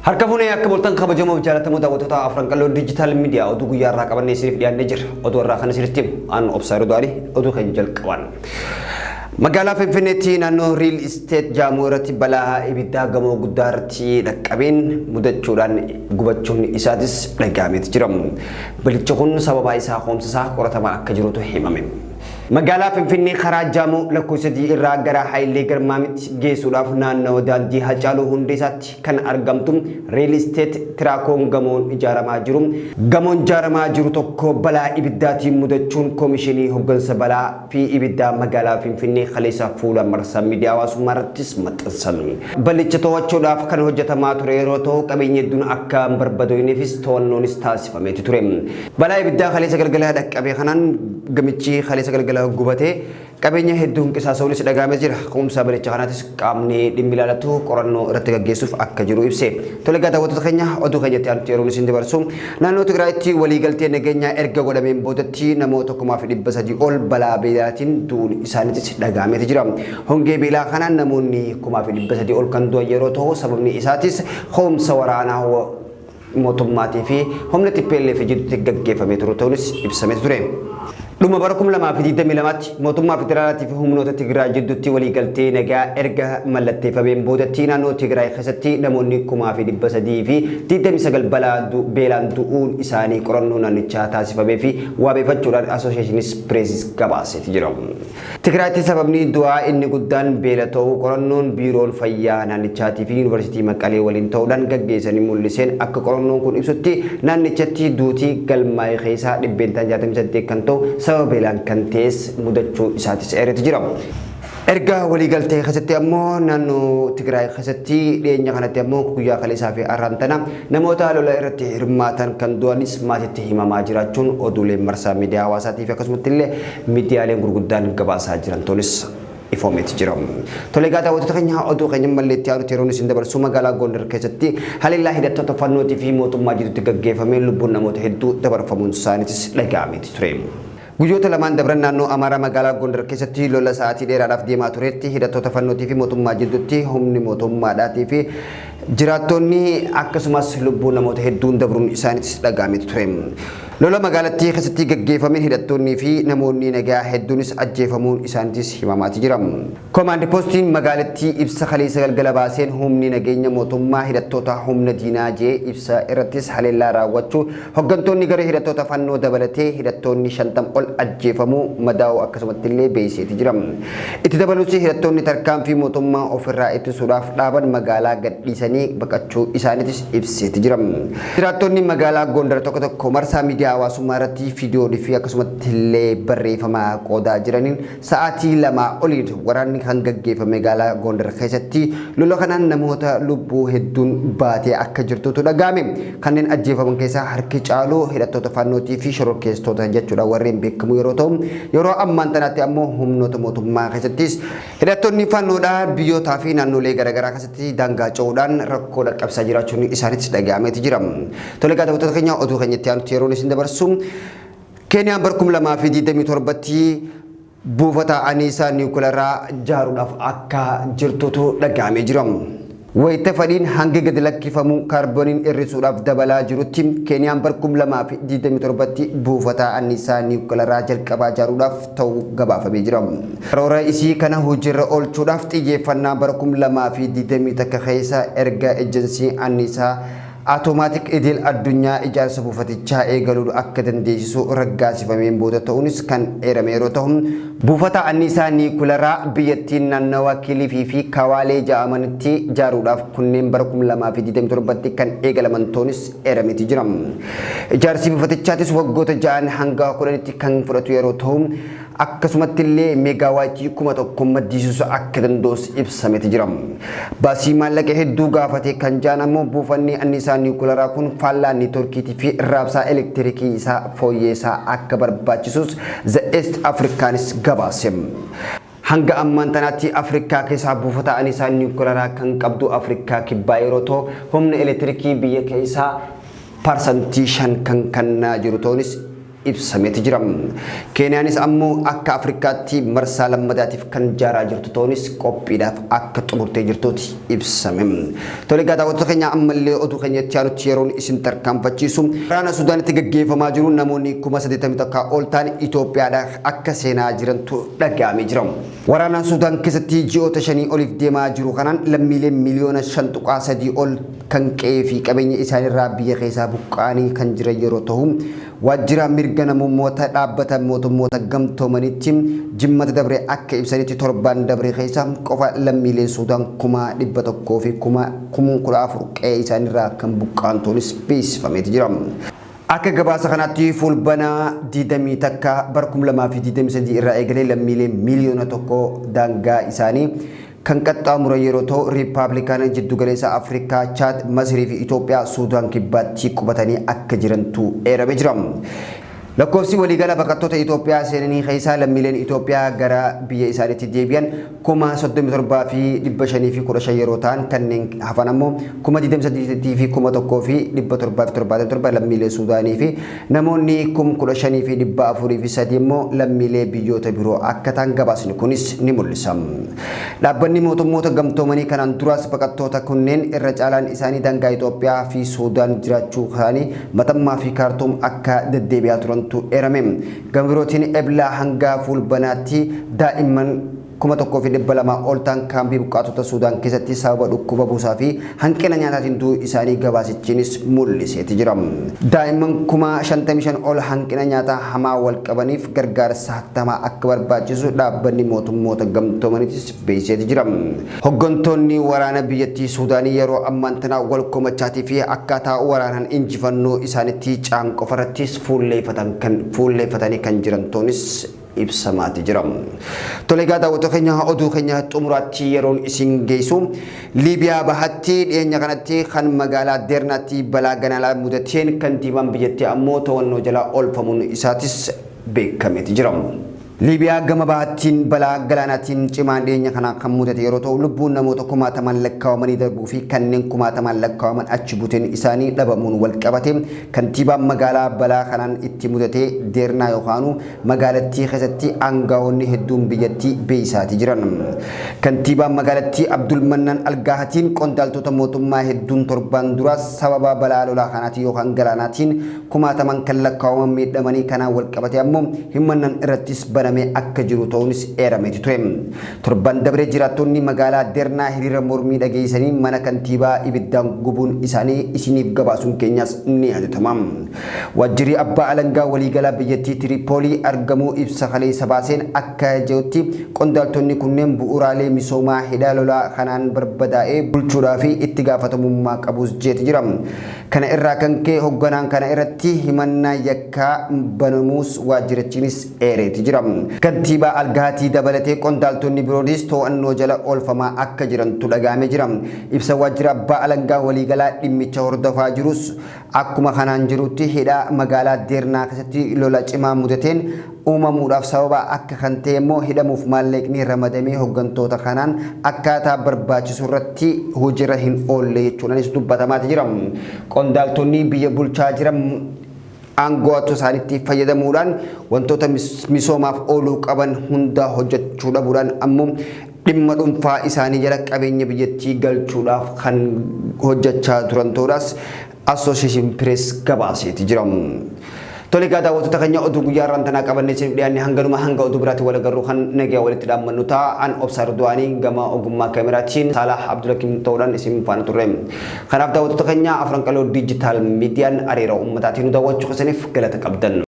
Harka fuunee akka bultan kabajamoo jaalatamoo daawwattoota Afran Qalloo digital media oduu guyyaa irraa qabannee isiniif dhiyaannee jira. Oduu irraa kan isinitti aan obsaaru daali oduu kan jalqaban. Magaalaa Finfinneetti naannoo Real Estate jaamoo irratti balaa ibiddaa gamoo guddaa irratti dhaqqabeen mudachuudhaan gubachuun isaatis dhaga'amee jira. Balicha kun sababa isaa hoomsisaa qoratamaa akka jirutu himame. Magaalaa Finfinnee karaa jaamoo lakkoofsadii irraa gara Haayilee Garmaamitti geessuudhaaf naannoo daandii Hacaaluu Hundeessaatti kan argamtu Real Estate Tiraakoon gamoon ijaaramaa jiru. Gamoon ijaaramaa jiru tokko balaa ibiddaatiin mudachuun Koomishinii Hoggansa Balaa fi Ibiddaa magaalaa Finfinnee kaleessa fuula marsaa miidiyaa hawaasummaa irrattis maxxansan. Balicha to'achuudhaaf kan hojjetamaa ture yeroo ta'u qabeenya hedduun akka hin barbadaa'iniifis to'annoonis taasifamee ture. Balaa ibiddaa kaleessa galgala dhaqqabe kanaan gamichi kaleessa galgala gubate qabeenya hedduun qisaasa'uunis dhaga'amee jira. Kuumsa balicha kanaatis qaamni dhimmi ilaalatu qorannoo irratti gaggeessuuf akka jiru ibse. Tole daawwattoota keenya oduu keenyatti aanutti yeroon isin dabarsu naannoo Tigraayitti waliigaltee nageenyaa erga godhameen boodatti namoota 1,300 ol balaa beelaatiin du'uun isaaniitis dhaga'amee jira. Hongee beelaa kanaan namoonni 1,300 ol kan du'an yeroo ta'u sababni isaatis hoomsa waraanaa mootummaatii fi humna TPLF jidduutti gaggeeffamee ture ta'uunis ibsamee ture. Dhuma bara 2022tti mootummaa federaalaatii fi humnoota Tigraay jidduutti waliigaltee nagaa erga mallatteeffameen boodatti naannoo Tigraay keessatti namoonni 1,300 fi 29 balaa beelaan du'uun isaanii qorannoo naannichaa taasifamee fi waabeeffachuudhaan Associationis Press gabaasee jira. Tigraayitti sababni du'aa inni guddaan beela ta'uu qorannoon biiroon fayyaa naannichaatii fi yuunivarsiitii Maqalee waliin ta'uudhaan gaggeessanii mul'iseen akka qorannoon kun ibsutti naannichatti duutii galmaa'ee keessaa 68 kan ta'u sababa beelaan kan ta'es mudachuu isaatis eeretu jira. Erga waliigaltee keessatti ammoo naannoo Tigraay keessatti dhiyeenya kanatti ammoo guyyaa kaleessaa fi arraantana namoota lola irratti hirmaatan kan du'anis maatiitti himamaa jiraachuun oduuleen marsaa miidiyaa hawaasaatii fi akkasumas illee miidiyaaleen gurguddaan gabaasaa jiran tonis ifoomeeti jira. Tole daawwattoota keenya oduu keenya malleetti aanutti yeroon isin dabarsu magaalaa Gondar keessatti haleellaa hidhattoota fannootii fi mootummaa jidduutti gaggeeffamee lubbuun namoota hedduu dabarfamuun isaaniitis dhaga'ameeti ture. Guyyoota lamaan dabran naannoo Amaaraa magaalaa Gondar keessatti lola sa'aatii dheeraadhaaf deemaa turetti hidhattoota fannootii fi mootummaa jidduutti humni mootummaadhaatii fi jiraattonni akkasumas lubbuun namoota hedduun dabruun isaaniitis dhaga'amee ture. Lola magaalattii keessatti gaggeeffameen hidhattoonnii fi namoonni nagaa hedduunis ajjeefamuun isaaniitis himamaati jira. Koomaandi poostiin magaalattii ibsa kaleessa galgala baaseen humni nageenya mootummaa hidhattoota humna diinaa jee ibsa irrattis haleellaa raawwachuu hoggantoonni garee hidhattoota fannoo dabalatee hidhattoonni 50 ol ajjeefamuu madaa'uu akkasumatti illee beeksiseeti jira. Itti dabaluus hidhattoonni tarkaanfii mootummaa ofirraa ittisuudhaaf dhaaban magaalaa gadhiisanii baqachuu isaaniitis ibseeti jira. Jiraattonni magaalaa Gondar tokko tokko marsaa miidiyaa hawaasummaa irratti viidiyoo fi akkasumatti illee barreeffama qoodaa jiraniin sa'aatii 2 oliin waraanni kan gaggeeffame magaalaa Gondar keessatti lola kanaan namoota lubbuu hedduun baatee akka jirtutu dhaga'ame. Kanneen ajjeefaman keessaa harki caaluu hidhattoota fannootii fi shororkeessitoota jechuudha warreen beekamu yeroo ta'u yeroo ammaan tanaatti ammoo humnoota mootummaa keessattis hidhattoonni fannoodhaa biyyootaa fi naannolee garaagaraa keessatti daangaa ce'uudhaan rakkoo dhaqqabsaa jiraachuun isaaniitis dhaga'ameeti jira. Tole daawwattoota keenya oduu keenyatti aanutti yeroon isin dabarsu Keeniyaan bara 2027tti buufata anniisaa niwukileeraa ijaaruudhaaf akka jirtutu dhaga'amee jira. Wayita fadhiin hanga gadi lakkifamuu kaarbooniin hir'isuudhaaf dabalaa jirutti Keeniyaan bara 2027tti buufata anniisaa niwukileeraa jalqabaa ijaaruudhaaf ta'uu gabaafamee jira. Karoora isii kana hojiirra oolchuudhaaf xiyyeeffannaa bara 2021 keessa erga ejensiin anniisaa Automatic idil addunyaa ijaarsa buufatichaa eegaluu akka dandeessisu raggaasifameen booda ta'uunis kan eerame yeroo ta'u buufata anniisaa niwukileeraa biyyattiin naannawaa Kilifii fi Kawaalee jedhamanitti ijaaruudhaaf kunneen bara 2027tti kan eegalaman ta'uunis eerameeti jira. Ijaarsi buufatichaattis waggoota 6 hanga 10tti kan fudhatu yeroo ta'u akkasumatti illee meegaawaatii 1,000 maddisiisu akka danda'us ibsameeti jira. Baasii maallaqa hedduu gaafatee kan jiran ammoo buufanni anniisaa niwukileeraa kun faallaa neetworkiitii fi raabsaa elektirikii isaa fooyyeessaa akka barbaachisus The East Africaanis gabaase. Hanga ammaan tanaatti Afrikaa keessaa buufata anniisaa niwukileeraa kan qabdu Afrikaa kibbaa yeroo ta'u humna elektirikii biyya keessaa parsantii 5 kan kennaa jiru ta'uunis ibsameeti jira. Keeniyaanis ammoo akka Afrikaatti marsaa lammadaatiif kan jaaraa jirtu ta'uunis qophiidhaaf akka xumurtee jirtuuti ibsame. Tole daawwattoota keenya ammallee oduu keenyatti aanutti yeroon isin tarkaanfachiisu waraana Suudaanitti gaggeeffamaa jiru namoonni 80 akka ol ta'an Itoophiyaadhaa akka seenaa jirantu dhaga'amee jira. Waraana Suudaan keessatti ji'oota 5 oliif deemaa jiru kanaan lammiilee miliyoona 5.3 ol kan qe'ee fi qabeenya isaaniirraa biyya keessaa buqqa'anii kan jiran yeroo ta'u waajjira mirga namummoota dhaabbata mootummoota gamtoomanitti jimmata dabre akka ibsanitti torban dabre keessa qofa lammiileen Suudaan 100,000 fi 14,000 qe'ee isaaniirraa kan buqqa'an ta'uunis beeksifameeti jira. Akka gabaasa kanaatti fulbana 20 takka bara 2023 irraa eegalee lammiilee miliyoona 1 daangaa isaanii kan qaxxaamura yeroo ta'u Riippaabilikaana jiddu galeessa Afrikaa Chaad Masirii fi Itoophiyaa Suudaan kibbaatti qubatanii akka jirantu eeramee jira. Lakkoofsi waliigala baqattoota Itoophiyaa seenanii keessaa lammiileen Itoophiyaa gara biyya isaaniitti deebi'an 37,515 yeroo ta'an kanneen hafan ammoo 28,177 lammiilee Suudaanii fi namoonni 15,403 immoo lammiilee biyyoota biroo akka ta'an gabaasni kunis ni mul'isa. Dhaabbanni mootummoota gamtoomanii kanaan duras baqattoota kunneen irra caalaan isaanii daangaa Itoophiyaa fi Suudaan jiraachuu isaanii Matammaa fi Kaartuum akka deddeebi'aa turan erame. Gambirootiin eblaa hanga fulbanaatti daa'imman 1,200 ol ta'an kaambii buqqaatota Suudaan keessatti sababa dhukkuba buusaa fi hanqina nyaataatiin du'uu isaanii gabaasichiinis mul'iseeti jira. Daa'imman 55,000 ol hanqina nyaataa hamaa wal qabaniif gargaarsa hatattamaa akka barbaachisu dhaabbanni mootummoota gamtoomaniitis beeksiseeti jira. Hoggantoonni waraana biyyattii Suudaanii yeroo ammaan tana wal komachaatii fi akkaataa waraanaan injifannoo isaaniitti caanqofarrattis fuulleeffatanii kan jiran ta'uunis ibsamaati jira. Tole daawwattoota keenya oduu keenya xumuraatti yeroon isin geessu Liibiyaa bahatti dhiyeenya kanatti kan magaalaa Dernaatti balaa ganalaa mudateen kantiibaan biyyattii ammoo to'annoo jala oolfamuun isaatis beekameeti jira. Liibiyaa gama bahattiin balaa galaanaatiin cimaan dhiyeenya kana kan mudate yeroo ta'u lubbuun namoota 10,000 lakkaawamanii darbuu fi kanneen 10,000 lakkaawaman achi buteen isaanii dhabamuun wal qabate kantiibaan magaalaa balaa kanaan itti mudate Deernaa yookaan magaalattii keessatti aangaa'onni hedduun biyyattii beeyisaati jiran. Kantiibaan magaalattii Abdul Mannaan Algaahatiin qondaaltota mootummaa hedduun torban duras sababa balaa lolaa kanaatiin yookaan galaanaatiin 10,000 kan lakkaawaman miidhamanii kanaan wal qabate ammoo himannaan irrattis banamee akka jiru ta'uunis eerameeti ture. Torban dabree jiraattonni magaalaa Deernaa hiriira mormii dhageessanii mana kantiibaa ibiddaan gubuun isaanii isiniif gabaasuun keenyas ni yaadatama. Waajjirri abbaa alangaa waliigalaa biyyattii Tiripoolii argamuu ibsa kaleessa baaseen akka jedhutti qondaaltonni kunneen bu'uuraalee misoomaa hidha lolaa kanaan barbadaa'ee bulchuudhaa fi itti gaafatamummaa qabus jeeti jira. Kana irraa kan ka'e hoogganaan kana irratti himannaa yakkaa banamuus waajjirichiinis eereeti jira. Kantiibaa Algaatii dabalatee qondaaltonni biroonis to'annoo jala oolfamaa akka jirantu dhagahamee jira. Ibsa waajjira abbaa alangaa waliigalaa dhimmicha hordofaa jirus akkuma kanaan jirutti hidha magaalaa Deernaa keessatti lola cimaa mudateen uumamuudhaaf sababa akka kan ta'e immoo hidhamuuf maallaqni ramadamee hooggantoota kanaan akkaataa barbaachisu irratti hojiirra hin oolle jechuudhaanis dubbatamaati jira. Qondaaltonni biyya bulchaa jiran aangoota isaaniitti fayyadamuudhaan wantoota misoomaaf ooluu qaban hunda hojjechuu dhabuudhaan ammoo dhimma dhuunfaa isaanii jala qabeenya biyyattii galchuudhaaf kan hojjechaa turan ta'uudhaas Association Press gabaaseeti jira. Tole daawwattoota keenya oduu guyyaa irraan tanaa qabannee isiniif dhiyaanne hanga oduu biraatti wal agarru kan nagaa walitti dhaammannu ta'a. An obsaar du'anii gama ogummaa kaameraatiin Saalah Abdulhakiim ta'uudhaan isin faana turre. Kanaaf daawwattoota keenya Afran Qaloo Diijitaal Miidiyaan hariiroo uummataatiin daawwachuu keessaniif galata qabdan.